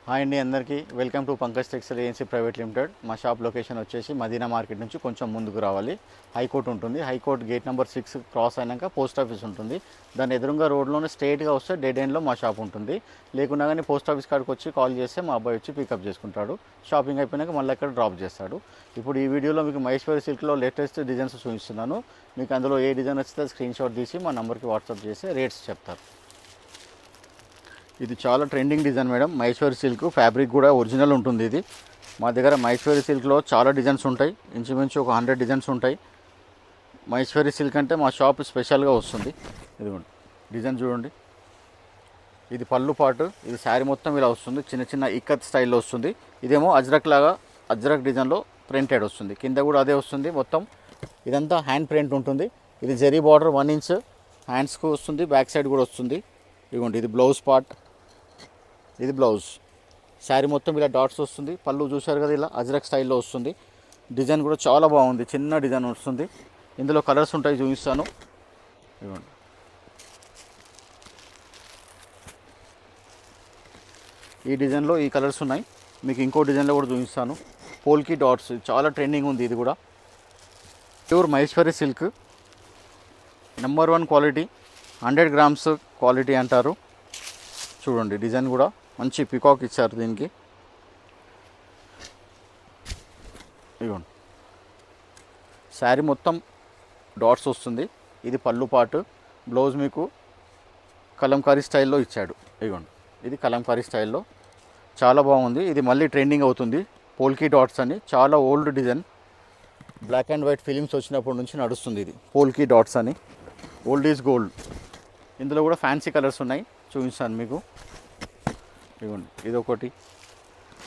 Hi అండి అందరికీ welcome to Pankaj textile agency private limited. మా షాప్ లొకేషన్ వచ్చేసి మదీనా మార్కెట్ నుంచి కొంచెం ముందుకు రావాలి. హైకోర్టు ఉంటుంది. హైకోర్టు గేట్ నెంబర్ 6 క్రాస్ అయినాక పోస్ట్ ఆఫీస్ ఉంటుంది. దాని ఎదురుగా రోడ్లోనే స్ట్రైట్గా వస్తే డెడ్ ఎండ్లో మా షాప్ ఉంటుంది. లేకున్నా కానీ పోస్ట్ ఆఫీస్ కాడికి వచ్చి కాల్ చేస్తే మా అబ్బాయి వచ్చి పికప్ చేసుకుంటాడు. షాపింగ్ అయిపోయినాక మళ్ళీ అక్కడ డ్రాప్ చేస్తాడు. ఇప్పుడు ఈ వీడియోలో మీకు మహేశ్వరి సిల్క్లో లేటెస్ట్ డిజైన్స్ చూపిస్తున్నాను. మీకు అందులో ఏ డిజైన్ వచ్చితే స్క్రీన్ షాట్ తీసి మా నెంబర్కి వాట్సాప్ చేసి రేట్స్ చెప్తారు. ఇది చాలా trending design madam. Maheshwari silk fabric కూడా ఒరిజినల్ ఉంటుంది. ఇది మా దగ్గర మహేశ్వరి సిల్క్లో చాలా డిజైన్స్ ఉంటాయి. ఇంచుమించు ఒక 100 డిజైన్స్ ఉంటాయి. మహేశ్వరి సిల్క్ అంటే మా షాప్ స్పెషల్గా వస్తుంది. ఇదిగోండి డిజైన్ చూడండి. ఇది పళ్ళు పాటు. ఇది శారీ మొత్తం ఇలా వస్తుంది. చిన్న చిన్న ఇక్కత్ స్టైల్లో వస్తుంది. ఇదేమో అజ్రక్ లాగా అజ్రక్ డిజైన్లో ప్రింటెడ్ వస్తుంది. కింద కూడా అదే వస్తుంది. మొత్తం ఇదంతా హ్యాండ్ ప్రింట్ ఉంటుంది. ఇది జరీ బార్డర్ 1 ఇంచ్ హ్యాండ్స్కి వస్తుంది. బ్యాక్ సైడ్ కూడా వస్తుంది. ఇదిగోండి ఇది బ్లౌజ్ పార్ట్. ఇది బ్లౌజ్. శారీ మొత్తం ఇలా డాట్స్ వస్తుంది. పళ్ళు చూశారు కదా ఇలా అజ్రక్ స్టైల్లో వస్తుంది. డిజైన్ కూడా చాలా బాగుంది. చిన్న డిజైన్ వస్తుంది. ఇందులో కలర్స్ ఉంటాయి, చూపిస్తాను. ఇదిగోండి ఈ డిజైన్లో ఈ కలర్స్ ఉన్నాయి. మీకు ఇంకో డిజైన్లో కూడా చూపిస్తాను. పోల్కి డాట్స్ చాలా ట్రెండింగ్ ఉంది. ఇది కూడా pure Maheshwari silk number 1 quality. 100 grams quality అంటారు. చూడండి డిజైన్ కూడా మంచి పికాక్ ఇచ్చారు దీనికి. ఇదిగోండి శారీ మొత్తం డాట్స్ వస్తుంది. ఇది పళ్ళు పాటు. బ్లౌజ్ మీకు కలంకారీ స్టైల్లో ఇచ్చాడు. ఇదిగోండి ఇది కలంకారీ స్టైల్లో చాలా బాగుంది. ఇది మళ్ళీ ట్రెండింగ్ అవుతుంది. పోల్కీ డాట్స్ అని చాలా old design. Black and white films వచ్చినప్పటి నుంచి నడుస్తుంది. ఇది పోల్కీ డాట్స్ అని. Old is gold. ఇందులో కూడా ఫ్యాన్సీ కలర్స్ ఉన్నాయి, చూపిస్తాను మీకు. ఇదిగోండి ఇది ఒకటి.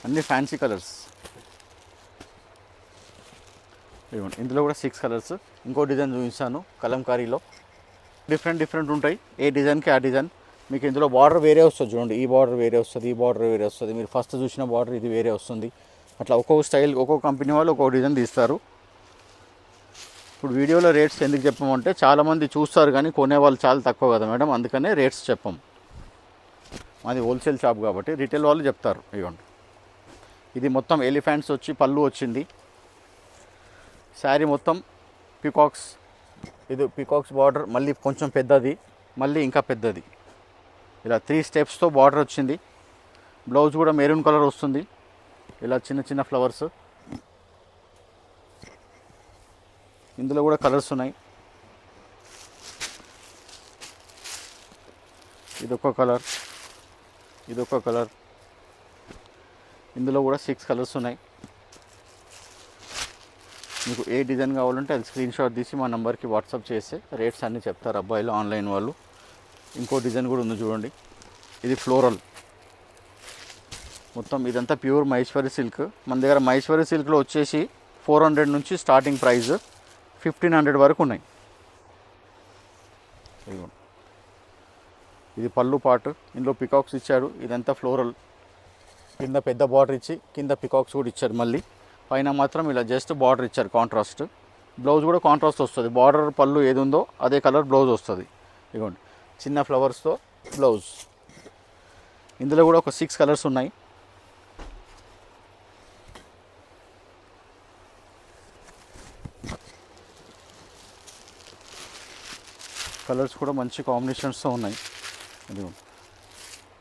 అన్ని ఫ్యాన్సీ కలర్స్. ఇదిగోండి ఇందులో కూడా 6 కలర్స్. ఇంకో డిజైన్ చూపిస్తాను కలంకారీలో. డిఫరెంట్ ఉంటాయి. ఏ డిజైన్కి ఆ డిజైన్. మీకు ఇందులో బార్డర్ వేరే వస్తుంది. చూడండి ఈ బార్డర్ వేరే వస్తుంది, ఈ బార్డర్ వేరే వస్తుంది. మీరు ఫస్ట్ చూసిన బార్డర్ ఇది వేరే వస్తుంది. అట్లా ఒక్కొక్క స్టైల్ ఒక్కొక్క కంపెనీ వాళ్ళు ఒక్కొక్క డిజైన్ తీస్తారు. ఇప్పుడు వీడియోలో రేట్స్ ఎందుకు చెప్పామంటే చాలామంది చూస్తారు కానీ కొనేవాళ్ళు చాలా తక్కువ కదా మేడం, అందుకనే రేట్స్ చెప్పం. మాది హోల్సేల్ షాప్ కాబట్టి రిటైల్ వాళ్ళు చెప్తారు. ఇవ్వండి ఇది మొత్తం ఎలిఫెంట్స్ వచ్చి పళ్ళు వచ్చింది. శారీ మొత్తం పికాక్స్. ఇది పికాక్స్ బార్డర్ మళ్ళీ కొంచెం పెద్దది, మళ్ళీ ఇంకా పెద్దది. ఇలా 3 స్టెప్స్తో బార్డర్ వచ్చింది. బ్లౌజ్ కూడా మెరూన్ కలర్ వస్తుంది. ఇలా చిన్న చిన్న ఫ్లవర్స్. ఇందులో కూడా కలర్స్ ఉన్నాయి. ఇదొక కలర్, ఇదొక కలర్. ఇందులో కూడా 6 కలర్స్ ఉన్నాయి. మీకు ఏ డిజైన్ కావాలంటే అది స్క్రీన్ షాట్ తీసి మా నెంబర్కి వాట్సాప్ చేస్తే రేట్స్ అన్నీ చెప్తారు అబ్బాయిలు, ఆన్లైన్ వాళ్ళు. ఇంకో డిజైన్ కూడా ఉంది చూడండి. ఇది ఫ్లోరల్. మొత్తం ఇదంతా ప్యూర్ మహేశ్వరి సిల్క్. మన దగ్గర మహేశ్వరి సిల్క్లో వచ్చేసి 400 నుంచి స్టార్టింగ్ ప్రైస్ 1500 వరకు ఉన్నాయి. ఇది పళ్ళు పాటు. ఇందులో పికాక్స్ ఇచ్చాడు. ఇదంతా ఫ్లోరల్. కింద పెద్ద బార్డర్ ఇచ్చి కింద పికాక్స్ కూడా ఇచ్చారు. మళ్ళీ పైన మాత్రం ఇలా జస్ట్ బార్డర్ ఇచ్చారు కాంట్రాస్ట్. బ్లౌజ్ కూడా కాంట్రాస్ట్ వస్తుంది. బార్డర్ పళ్ళు ఏది ఉందో అదే కలర్ బ్లౌజ్ వస్తుంది. ఇదిగోండి చిన్న ఫ్లవర్స్తో బ్లౌజ్. ఇందులో కూడా ఒక 6 కలర్స్ ఉన్నాయి. కలర్స్ కూడా మంచి కాంబినేషన్స్తో ఉన్నాయి. ఇదిగోండి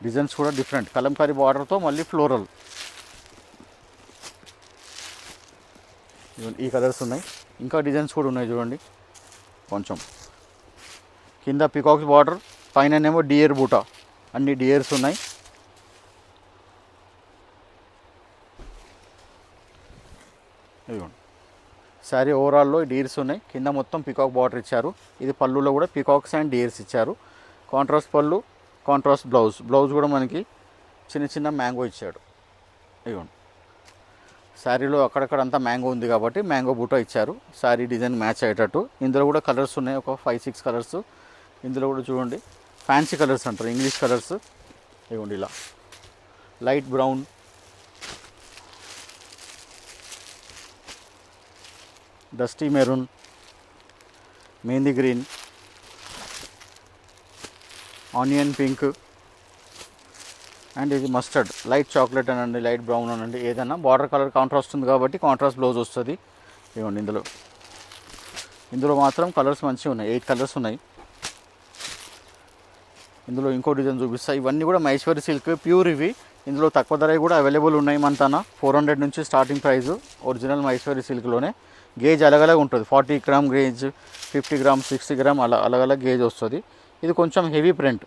డిజైన్స్ కూడా డిఫరెంట్. కలంకారీ బార్డర్తో మళ్ళీ ఫ్లోరల్. ఈ కలర్స్ ఉన్నాయి. ఇంకా డిజైన్స్ కూడా ఉన్నాయి చూడండి. కొంచెం కింద పికాక్స్ బార్డర్, పైననేమో డియర్ బూటా. అన్ని డియర్స్ ఉన్నాయి. ఇదిగోండి శారీ ఓవరాల్లో డియర్స్ ఉన్నాయి. కింద మొత్తం పికాక్ బార్డర్ ఇచ్చారు. ఇది పళ్ళులో కూడా పికాక్స్ అండ్ డియర్స్ ఇచ్చారు. కాంట్రాస్ట్ పళ్ళు, కాంట్రాస్ట్ బ్లౌజ్. బ్లౌజ్ కూడా మనకి చిన్న చిన్న మ్యాంగో ఇచ్చాడు. ఇదిగోండి శారీలో అక్కడక్కడ అంతా మ్యాంగో ఉంది కాబట్టి మ్యాంగో బూటా ఇచ్చారు. శారీ డిజైన్ మ్యాచ్ అయ్యేటట్టు. ఇందులో కూడా కలర్స్ ఉన్నాయి, ఒక 5-6 కలర్స్. ఇందులో కూడా చూడండి ఫ్యాన్సీ కలర్స్ అంటారు, ఇంగ్లీష్ కలర్స్. ఇదిగోండి ఇలా light brown, dusty maroon, mehndi green, onion pink, and ఇది మస్టర్డ్ లైట్ చాక్లెట్ అనండి, లైట్ బ్రౌన్ అనండి, ఏదైనా బార్డర్ కలర్ కాంట్రాస్ట్ ఉంది కాబట్టి కాంట్రాస్ట్ బ్లౌజ్ వస్తుంది. ఇవ్వండి ఇందులో మాత్రం కలర్స్ మంచిగా ఉన్నాయి, 8 కలర్స్ ఉన్నాయి. ఇందులో ఇంకో డిజైన్ చూపిస్తా. ఇవన్నీ కూడా మహేశ్వరి సిల్క్ ప్యూర్ ఇవి. ఇందులో తక్కువ ధర కూడా అవైలబుల్ ఉన్నాయి మన తన. 400 నుంచి స్టార్టింగ్ ప్రైస్ ఒరిజినల్ మహేశ్వరి సిల్క్లోనే. గేజ్ అలగలగా ఉంటుంది, 40 గ్రామ్ గేజ్, 50 గ్రామ్, 60 గ్రామ్ అలా అలగలగా గేజ్ వస్తుంది. ఇది కొంచెం హెవీ ప్రింట్,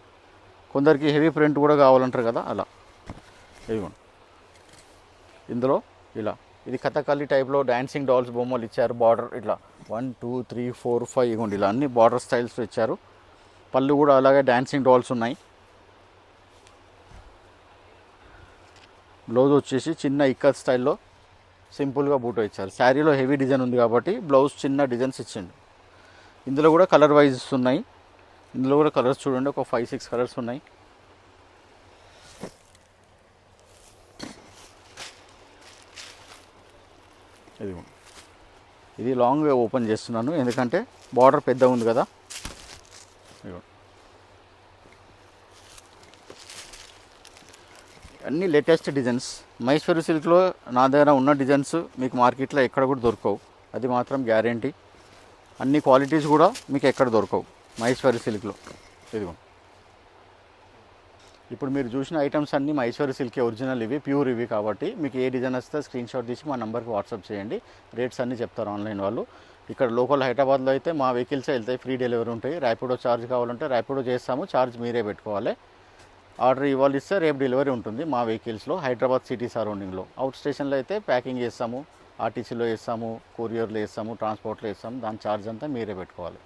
కొందరికి హెవీ ప్రింట్ కూడా కావాలంటారు కదా, అలా. ఇదిగోండి ఇందులో ఇలా ఇది కథకళి టైప్లో డాన్సింగ్ డాల్స్ బొమ్మలు ఇచ్చారు. బార్డర్ ఇట్లా 1 2 3 4 5 ఇవ్వండి ఇలా అన్ని బార్డర్ స్టైల్స్ ఇచ్చారు. పళ్ళు కూడా అలాగే డాన్సింగ్ డాల్స్ ఉన్నాయి. బ్లౌజ్ వచ్చేసి చిన్న ఇక్కత్ స్టైల్లో సింపుల్గా బూటో ఇచ్చారు. శారీలో హెవీ డిజైన్ ఉంది కాబట్టి బ్లౌజ్ చిన్న డిజైన్స్ ఇచ్చిండు. ఇందులో కూడా కలర్ వైజ్ ఉన్నాయి. ఇందులో కూడా కలర్స్ చూడండి, ఒక 5-6 కలర్స్ ఉన్నాయి. ఇది లాంగ్ ఓపెన్ చేస్తున్నాను ఎందుకంటే బార్డర్ పెద్ద ఉంది కదా. అన్ని లేటెస్ట్ డిజైన్స్ మహేశ్వరి సిల్క్లో నా దగ్గర ఉన్న డిజైన్స్ మీకు మార్కెట్లో ఎక్కడ కూడా దొరకవు, అది మాత్రం గ్యారంటీ. అన్ని క్వాలిటీస్ కూడా మీకు ఎక్కడ దొరకవు మహేశ్వరి సిల్క్లో. ఇదిగో ఇప్పుడు మీరు చూసిన ఐటమ్స్ అన్నీ మహేశ్వరి సిల్కే, ఒరిజినల్ ఇవి, ప్యూర్ ఇవి కాబట్టి మీకు ఏ డిజైన్ వస్తే స్క్రీన్ షాట్ తీసి మా నెంబర్కి వాట్సాప్ చేయండి. రేట్స్ అన్నీ చెప్తారు ఆన్లైన్ వాళ్ళు. ఇక్కడ లోకల్ హైదరాబాద్లో అయితే మా వెహికల్సే వెళ్తాయి, ఫ్రీ డెలివరీ ఉంటాయి. ర్యాపిడో ఛార్జ్ కావాలంటే ర్యాపిడో చేస్తాము, ఛార్జ్ మీరే పెట్టుకోవాలి. ఆర్డర్ ఇవాళ ఇస్తే రేపు డెలివరీ ఉంటుంది మా వెహికల్స్లో, హైదరాబాద్ సిటీ సరౌండింగ్లో. అవుట్ స్టేషన్లో అయితే ప్యాకింగ్ చేస్తాము, ఆర్టీసీలో వేస్తాము, కొరియర్లో వేస్తాము, ట్రాన్స్పోర్ట్లో వేస్తాము, దాని ఛార్జ్ అంతా మీరే పెట్టుకోవాలి.